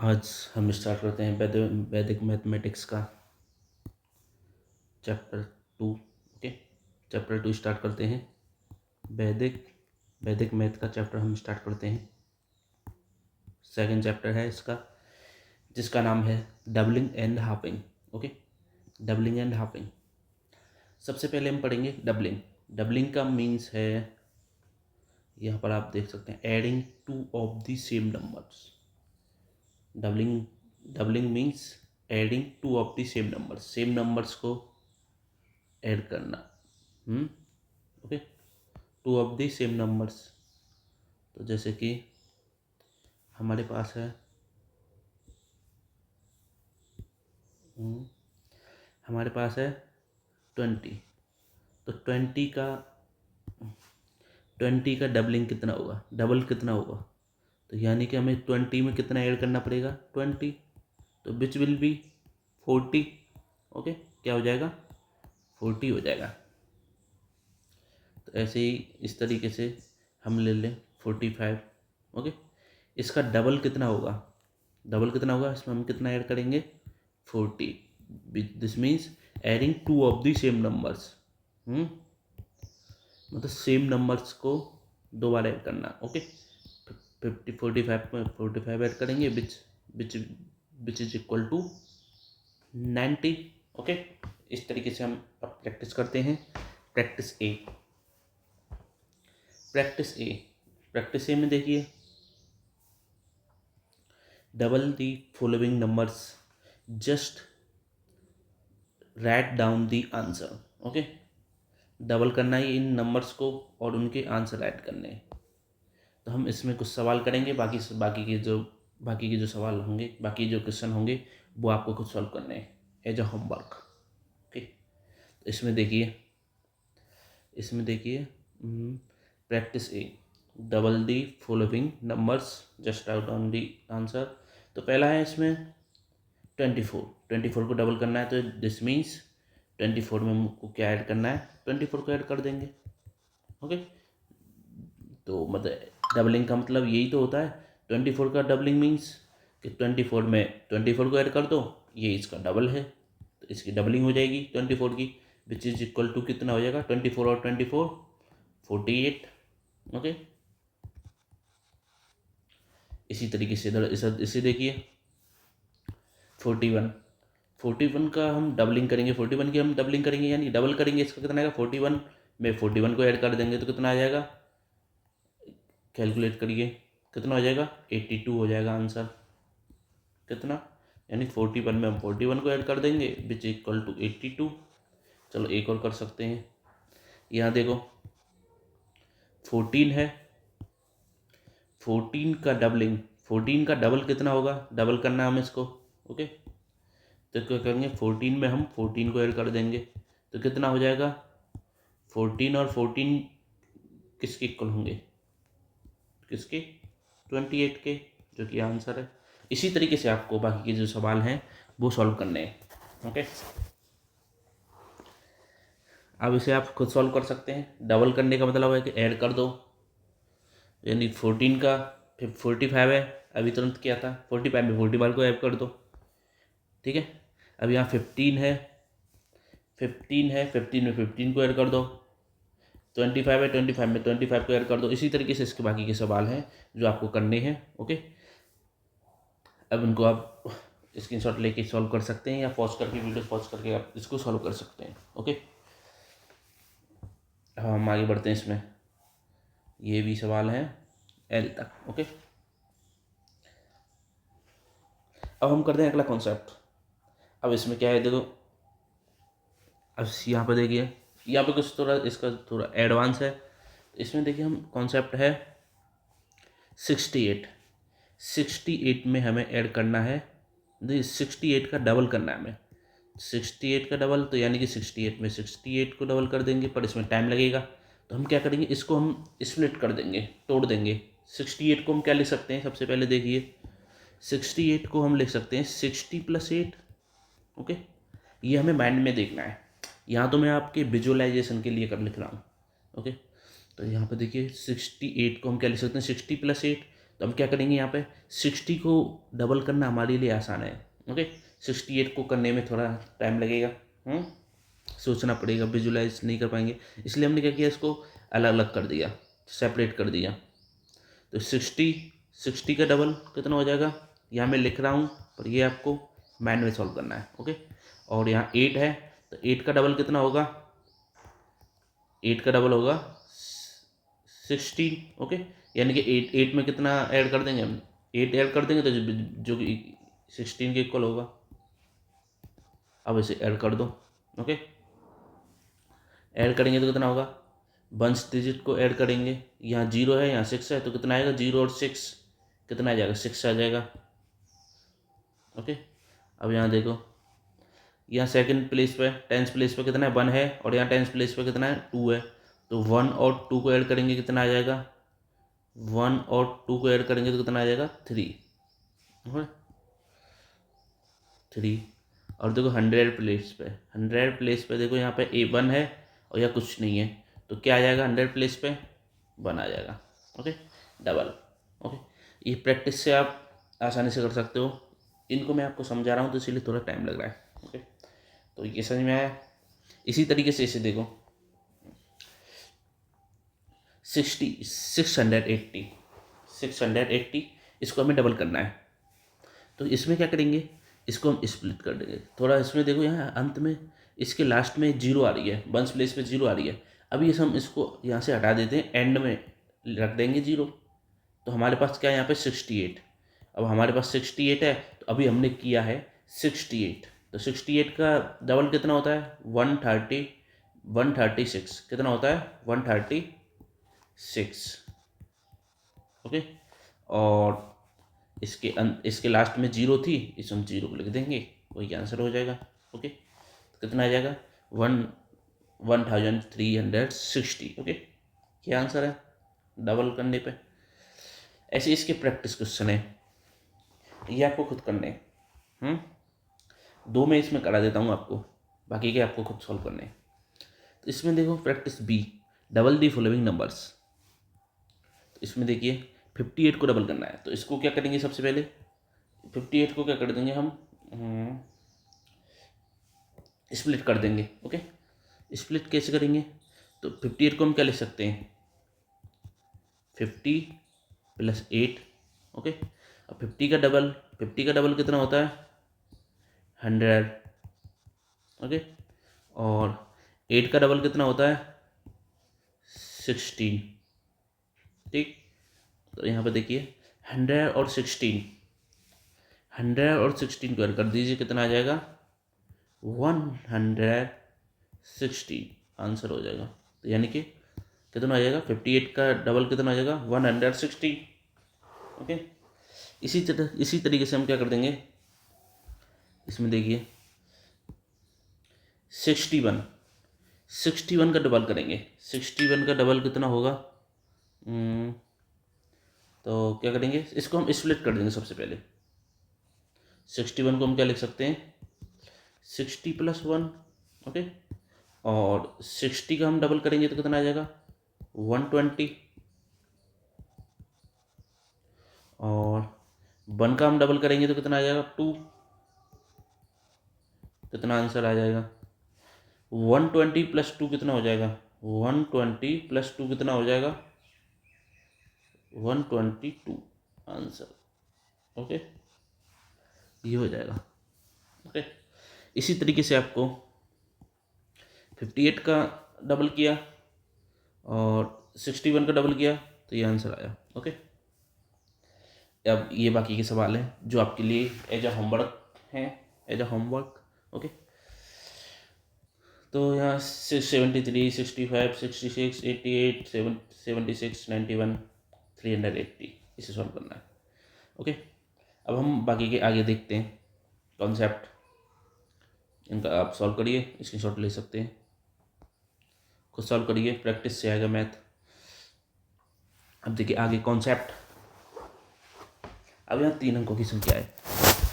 आज हम स्टार्ट करते हैं वैदिक मैथमेटिक्स का चैप्टर 2। ओके, चैप्टर 2 स्टार्ट करते हैं। वैदिक मैथ का चैप्टर हम स्टार्ट करते हैं। सेकंड चैप्टर है इसका, जिसका नाम है doubling and halving. Okay, doubling and halving. सबसे पहले हम पढ़ेंगे डबलिंग। डबलिंग का मीन्स है, यहाँ पर आप देख सकते हैं, adding two of the same numbers. Doubling means adding two of the same numbers, same numbers को ऐड करना। Okay, two of the same numbers. तो जैसे कि हमारे पास है हमारे पास है 20। तो 20 का डबलिंग कितना होगा, डबल कितना होगा? तो यानी कि हमें 20 में कितना ऐड करना पड़ेगा, 20। तो विच विल बी 40। ओके, क्या हो जाएगा, 40 हो जाएगा। तो ऐसे ही इस तरीके से हम ले लें 45। ओके, इसका डबल कितना होगा, डबल कितना होगा, इसमें हम कितना ऐड करेंगे, 40। This means adding two of the same numbers. मतलब सेम नंबर्स को दो बार ऐड करना। ओके, 45 में 45 ऐड करेंगे, which is equal to 90। Okay, इस तरीके से हम अब प्रैक्टिस करते हैं। प्रैक्टिस ए प्रैक्टिस ए में देखिए, double the following numbers, just write down the answer. Okay, double करना है इन नंबर्स को और उनके आंसर राइट करने हैं। तो हम इसमें कुछ सवाल करेंगे, बाकी के जो सवाल होंगे, बाकी जो क्वेश्चन होंगे, वो आपको खुद सॉल्व करने हैं एज अ होमवर्क। ओके, तो इसमें देखिए practice A, double the following numbers, just write down the answer. तो पहला है इसमें 24 को डबल करना है। तो दिस मीन्स 24 में हमको क्या ऐड करना है, 24 को ऐड कर देंगे। ओके, तो मतलब डबलिंग का मतलब यही तो होता है। 24 का डबलिंग मीन्स कि 24 में 24 को ऐड कर दो, ये इसका डबल है, तो इसकी डबलिंग हो जाएगी 24 की, विच इज इक्वल टू कितना हो जाएगा, 24 और 24 48। ओके, इसी तरीके से इधर इसे देखिए 41 का हम डबलिंग करेंगे, 41 की हम डबलिंग करेंगे यानी डबल करेंगे। इसका कितना आएगा, 41 में 41 को ऐड कर देंगे तो कितना आ जाएगा, कैलकुलेट करिए कितना हो जाएगा, 82 हो जाएगा आंसर। कितना, यानी 41 में हम 41 को ऐड कर देंगे, विच इक्वल टू 82। चलो एक और कर सकते हैं। यहाँ देखो 14 है, 14 का डबल कितना होगा, डबल करना है हमें इसको। ओके, तो क्या करेंगे, 14 में हम 14 को ऐड कर देंगे, तो कितना हो जाएगा, 14 और 14 किसके इक्वल होंगे, किसके, 28 के, जो कि आंसर है। इसी तरीके से आपको बाकी के जो सवाल हैं वो सॉल्व करने हैं। ओके, अब इसे आप खुद सॉल्व कर सकते हैं। डबल करने का मतलब है कि ऐड कर दो, यानी 14 का 45 है, अभी तुरंत किया था, 45 में 45 को ऐड कर दो। ठीक है, अब यहाँ 15 है, 15 में 15 को ऐड कर दो। 25 है, 25 में 25 को ऐड कर दो। इसी तरीके से इसके बाकी के सवाल हैं जो आपको करने हैं। ओके, अब इनको आप स्क्रीनशॉट लेके सॉल्व कर सकते हैं, या पॉज करके, वीडियो पॉज करके आप इसको सॉल्व कर सकते हैं। ओके, अब हम आगे बढ़ते हैं इसमें। ये भी सवाल हैं एल तक। ओके, अब हम करते हैं अगला कॉन्सेप्ट। अब इसमें क्या है, देखो अब यहाँ पर देखिए, यहाँ पे कुछ थोड़ा इसका थोड़ा एडवांस है। इसमें देखिए हम कॉन्सेप्ट है 68 में हमें ऐड करना है, 68 का डबल करना है हमें। 68 का डबल, तो यानी कि 68 में 68 को डबल कर देंगे, पर इसमें टाइम लगेगा। तो हम क्या करेंगे, इसको हम स्प्लिट कर देंगे, तोड़ देंगे। 68 को हम क्या लिख सकते हैं, सबसे पहले देखिए 68 को हम लिख सकते हैं 60 + 8। ओके, ये हमें माइंड में देखना है, यहाँ तो मैं आपके विजुअलाइजेशन के लिए कर लिख रहा हूँ। ओके, तो यहाँ पर देखिए 68 को हम क्या लिख सकते हैं, 60 + 8। तो हम क्या करेंगे यहाँ पे 60 को डबल करना हमारे लिए आसान है। ओके, 68 को करने में थोड़ा टाइम लगेगा, सोचना पड़ेगा, विजुलाइज नहीं कर पाएंगे, इसलिए हमने क्या किया, इसको अलग अलग कर दिया, सेपरेट कर दिया। तो 60 का डबल कितना हो जाएगा, यहाँ मैं लिख रहा हूँ पर ये आपको माइंड में सॉल्व करना है। ओके, और यहाँ 8 है तो 8 का डबल कितना होगा, 8 का डबल होगा 16। ओके, यानी कि 8 में कितना ऐड कर देंगे हम, 8 ऐड कर देंगे तो जो कि 16 के इक्वल होगा। अब इसे ऐड कर दो। ओके, ऐड करेंगे तो कितना होगा, वंस डिजिट को ऐड करेंगे, यहाँ 0 है यहाँ 6 है तो कितना आएगा, 0 और 6 कितना आ जाएगा, 6 आ जाएगा। ओके, अब यहाँ देखो, यहाँ सेकंड प्लेस पे, टेंथ प्लेस पे कितना है, 1 है, और यहाँ टेंथ प्लेस पे कितना है, 2 है। तो 1 और 2 को ऐड करेंगे कितना आ जाएगा, 1 और 2 को ऐड करेंगे तो कितना आ जाएगा, 3। और देखो 100 प्लेस पे देखो यहाँ पे A1 है और यहाँ कुछ नहीं है तो क्या आ जाएगा, 100 प्लेस पे 1 आ जाएगा। Okay, double. ओके, ये प्रैक्टिस से आप आसानी से कर सकते हो। इनको मैं आपको समझा रहा हूँ तो इसीलिए थोड़ा टाइम लग रहा है। ओके, तो ये समझ में आया। इसी तरीके से इसे देखो 680 इसको हमें डबल करना है तो इसमें क्या करेंगे, इसको हम स्प्लिट कर देंगे थोड़ा। इसमें देखो यहाँ अंत में इसके लास्ट में 0 आ रही है, वंस प्लेस पे 0 आ रही है। अभी हम इसको यहाँ से हटा देते हैं, एंड में रख देंगे 0। तो हमारे पास क्या है यहाँ पे 68। अब हमारे पास 68 है तो अभी हमने किया है 68, तो 68 का डबल कितना होता है, 136 कितना होता है, 136। ओके, और इसके लास्ट में 0 थी, इस हम 0 को लिख देंगे, वही आंसर हो जाएगा। ओके, तो कितना आ जाएगा, 1360। ओके, क्या आंसर है डबल करने पे। ऐसे इसके प्रैक्टिस क्वेश्चन है, ये आपको खुद करने हैं। 2 में इसमें करा देता हूँ आपको, बाकी के आपको खुद सॉल्व करने हैं। तो इसमें देखो practice B, double the following numbers. तो इसमें देखिए 58 को डबल करना है तो इसको क्या करेंगे, सबसे पहले 58 को क्या कर देंगे हम, स्प्लिट कर देंगे। ओके, स्प्लिट कैसे करेंगे, तो 58 को हम क्या लिख सकते हैं, 50 + 8। ओके, अब 50 का डबल कितना होता है, 100। ओके, और 8 का डबल कितना होता है, 16। ठीक, तो यहाँ पे देखिए 100 और 16 को ऐड कर दीजिए, कितना आ जाएगा, 116 आंसर हो जाएगा। तो यानी कि कितना आ जाएगा, 58 का डबल कितना आ जाएगा, 160। ओके, इसी तरीके से हम क्या कर देंगे, इसमें देखिए 61 का डबल करेंगे। 61 का डबल कितना होगा, तो क्या करेंगे, इसको हम स्प्लिट कर देंगे सबसे पहले। 61 को हम क्या लिख सकते हैं, 60 + 1। ओके, और 60 का हम डबल करेंगे तो कितना आ जाएगा, 120। और 1 का हम डबल करेंगे तो कितना आ जाएगा, 2। कितना आंसर आ जाएगा, 120 + 2 कितना हो जाएगा, 120 + 2 कितना हो जाएगा, 122 आंसर। ओके, ये हो जाएगा। ओके, इसी तरीके से आपको 58 का डबल किया और 61 का डबल किया तो ये आंसर आया। ओके, अब ये बाकी के सवाल हैं जो आपके लिए एज अ होमवर्क हैं, ओके, तो यहाँ 73, 65, 66, 88, 76, 91, 380 इसे सॉल्व करना है। ओके, अब हम बाकी के आगे देखते हैं कॉन्सेप्ट, इनका आप सॉल्व करिए, स्क्रीनशॉट ले सकते हैं, खुद सॉल्व करिए, प्रैक्टिस से आएगा मैथ। अब देखिए आगे कॉन्सेप्ट। अब यहाँ 3 अंकों की संख्या है,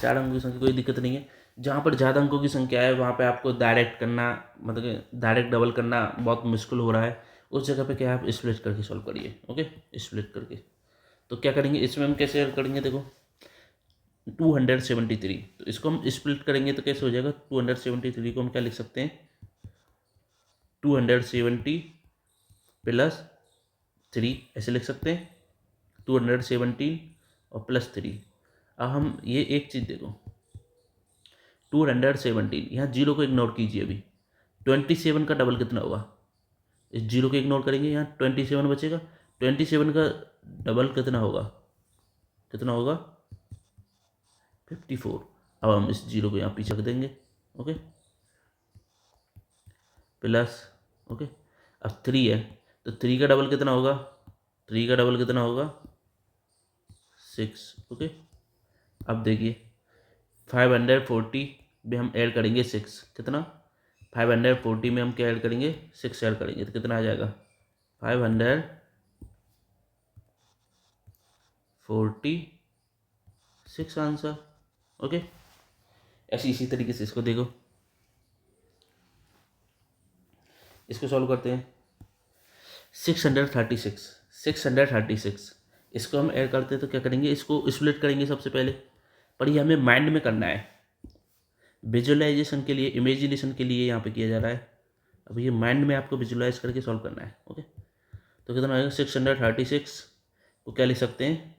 4 अंकों की संख्या कोई दिक्कत नहीं है। जहाँ पर ज़्यादा अंकों की संख्या है वहाँ पे आपको डायरेक्ट करना, मतलब डायरेक्ट डबल करना बहुत मुश्किल हो रहा है, उस जगह पे क्या आप स्प्लिट करके सॉल्व करिए। ओके, स्प्लिट करके। तो क्या करेंगे इसमें हम कैसे हल करेंगे, देखो 273, तो इसको हम स्प्लिट करेंगे तो कैसे हो जाएगा, 273 को हम क्या लिख सकते हैं, 270 प्लस 3 ऐसे लिख सकते हैं, 217 और प्लस 3। अब हम ये एक चीज़ देखो, 217, यहाँ जीरो को इग्नोर कीजिए अभी, 27 का डबल कितना होगा, इस जीरो को इग्नोर करेंगे, यहाँ 27 बचेगा, 27 का डबल कितना होगा, कितना होगा 54। अब हम इस जीरो को यहाँ पीछे रख देंगे, ओके, प्लस, ओके, अब 3 है तो 3 का डबल कितना होगा, 3 का डबल कितना होगा 6, ओके। अब देखिए 540 में हम ऐड करेंगे 6, कितना 540 में हम क्या ऐड करेंगे 6 ऐड करेंगे तो कितना आ जाएगा 546 आंसर, ओके। ऐसे इसी तरीके से इसको देखो, इसको सॉल्व करते हैं, 636 इसको हम ऐड करते हैं तो क्या करेंगे, इसको स्प्लिट करेंगे सबसे पहले, पर ये हमें माइंड में करना है, विजुअलाइजेशन के लिए, इमेजिनेशन के लिए यहाँ पे किया जा रहा है। अब ये माइंड में आपको विजुअलाइज करके सॉल्व करना है, ओके। तो कितना आएगा 636 को क्या लिख सकते हैं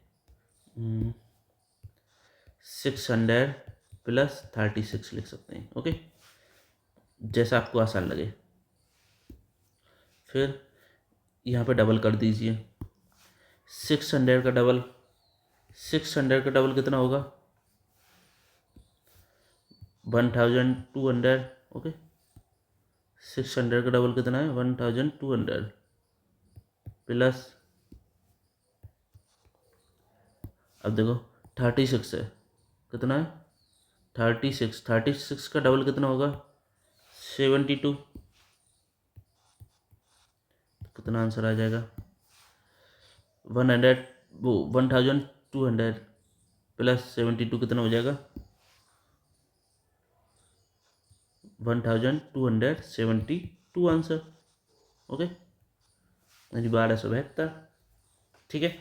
600 प्लस 36 लिख सकते हैं, ओके, जैसा आपको आसान लगे। फिर यहाँ पे डबल कर दीजिए, 600 का डबल, 600 का डबल कितना होगा 1200, ओके, 600 का डबल कितना है 1200 प्लस, अब देखो 36 है, कितना है 36 का डबल कितना होगा 72, कितना आंसर आ जाएगा 100, वो 1200 प्लस 72 कितना हो जाएगा 1272 आंसर, ओके, 1272, ठीक है।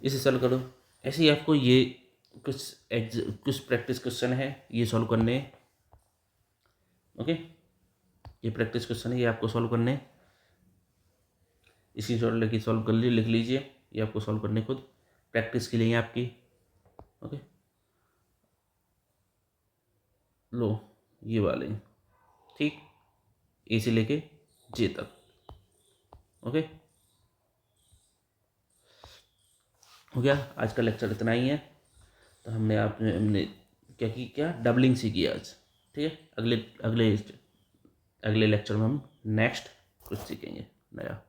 इसे सॉल्व करो। ऐसे ही आपको ये कुछ प्रैक्टिस क्वेश्चन है ये सॉल्व करने हैं, ओके, ये प्रैक्टिस क्वेश्चन है ये आपको सॉल्व करने हैं, इसी सॉल्व लेके सॉल्व कर लीजिए, लिख लीजिए, ये आपको सॉल्व करने खुद प्रैक्टिस के लिए आपकी, ओके। लो ये वाले, ठीक, ए से लेके जे तक, ओके। हो गया, आज का लेक्चर इतना ही है। तो हमने क्या डबलिंग सीखी आज, ठीक है। अगले अगले अगले लेक्चर में हम नेक्स्ट कुछ सीखेंगे नया।